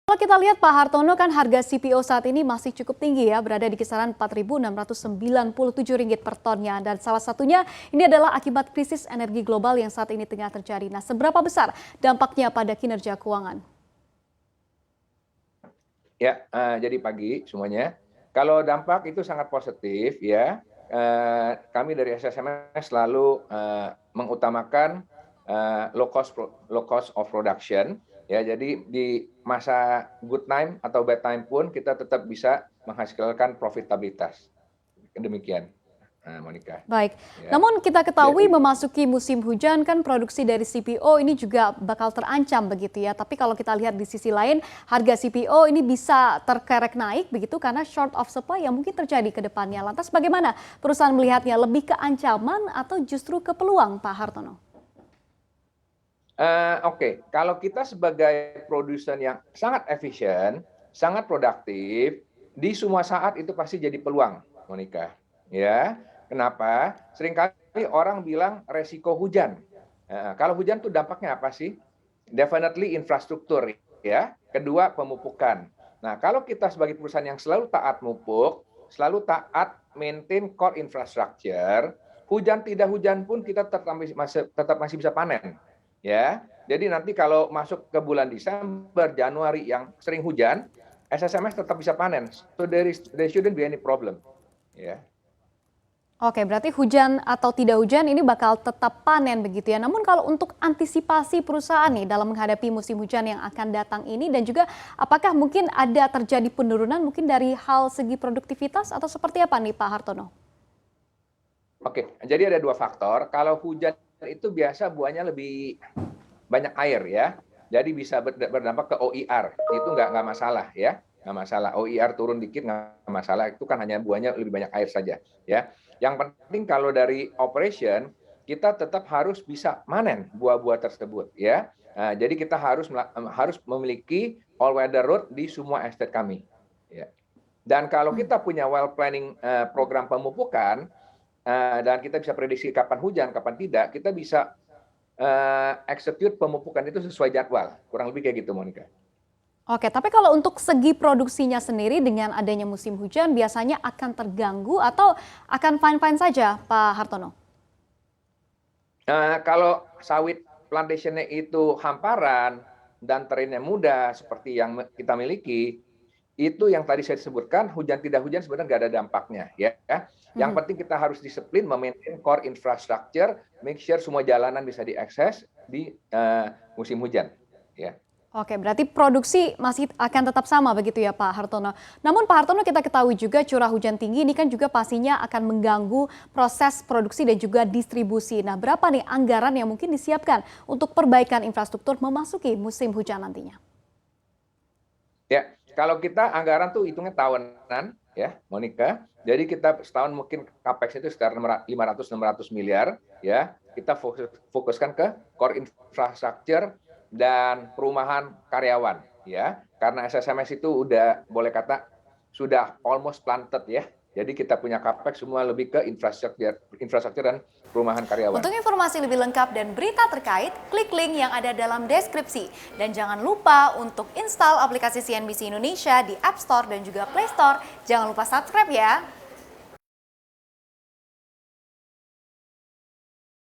Kalau kita lihat Pak Hartono kan harga CPO saat ini masih cukup tinggi ya, berada di kisaran Rp4.697 per tonnya. Dan salah satunya ini adalah akibat krisis energi global yang saat ini tengah terjadi. Nah, seberapa besar dampaknya pada kinerja keuangan? Ya, jadi pagi semuanya. Kalau dampak itu sangat positif ya. Kami dari SSMS selalu mengutamakan low cost of production. Ya, jadi di masa good time atau bad time pun kita tetap bisa menghasilkan profitabilitas. Demikian, Monica. Baik, Ya. namun kita ketahui Jadi, memasuki musim hujan kan produksi dari CPO ini juga bakal terancam begitu ya. Tapi kalau kita lihat di sisi lain harga CPO ini bisa terkerek naik begitu karena short of supply yang mungkin terjadi ke depannya. Lantas bagaimana perusahaan melihatnya, lebih ke ancaman atau justru ke peluang Pak Hartono? Oke, kalau kita sebagai produsen yang sangat efisien, sangat produktif, di semua saat itu pasti jadi peluang, Monica. Ya, kenapa? Seringkali orang bilang resiko hujan. Kalau hujan tuh dampaknya apa sih? Definitely infrastruktur, ya. Kedua, pemupukan. Nah, kalau kita sebagai perusahaan yang selalu taat mupuk, selalu taat maintain core infrastructure, hujan tidak hujan pun kita tetap masih bisa panen. Ya, jadi nanti kalau masuk ke bulan Desember, Januari yang sering hujan, SSMS tetap bisa panen. So there shouldn't be any problem. Ya. Oke, berarti hujan atau tidak hujan ini bakal tetap panen begitu ya. Namun kalau untuk antisipasi perusahaan nih dalam menghadapi musim hujan yang akan datang ini dan juga apakah mungkin ada terjadi penurunan mungkin dari hal segi produktivitas atau seperti apa nih Pak Hartono? Oke, jadi ada dua faktor. Kalau hujan itu biasa buahnya lebih banyak air ya. Jadi bisa berdampak ke OIR. Itu nggak masalah ya. Nggak masalah. OIR turun dikit nggak masalah. Itu kan hanya buahnya lebih banyak air saja ya. Yang penting kalau dari operation kita tetap harus bisa manen buah-buah tersebut ya. Jadi kita harus memiliki all weather road di semua estate kami. Ya. Dan kalau kita punya well planning program pemupukan dan kita bisa prediksi kapan hujan, kapan tidak, kita bisa execute pemupukan itu sesuai jadwal. Kurang lebih kayak gitu, Monica. Oke, tapi kalau untuk segi produksinya sendiri dengan adanya musim hujan biasanya akan terganggu atau akan fine-fine saja, Pak Hartono? Kalau sawit plantationnya itu hamparan dan terainya mudah seperti yang kita miliki, itu yang tadi saya sebutkan, hujan tidak hujan sebenarnya nggak ada dampaknya. Ya. Yang penting kita harus disiplin memaintain core infrastructure, make sure semua jalanan bisa diakses di musim hujan. Ya. Oke, berarti produksi masih akan tetap sama begitu ya Pak Hartono. Namun Pak Hartono kita ketahui juga curah hujan tinggi ini kan juga pastinya akan mengganggu proses produksi dan juga distribusi. Nah, berapa nih anggaran yang mungkin disiapkan untuk perbaikan infrastruktur memasuki musim hujan nantinya? Ya, kalau kita anggaran tuh hitungnya tahunan ya, Monica. Jadi kita setahun mungkin capex itu sekitar 500-600 miliar ya. Kita fokuskan ke core infrastructure dan perumahan karyawan ya. Karena SSMS itu udah boleh kata sudah almost planted ya. Jadi kita punya capex semua lebih ke infrastruktur dan perumahan karyawan. Untuk informasi lebih lengkap dan berita terkait, klik link yang ada dalam deskripsi. Dan jangan lupa untuk install aplikasi CNBC Indonesia di App Store dan juga Play Store. Jangan lupa subscribe ya.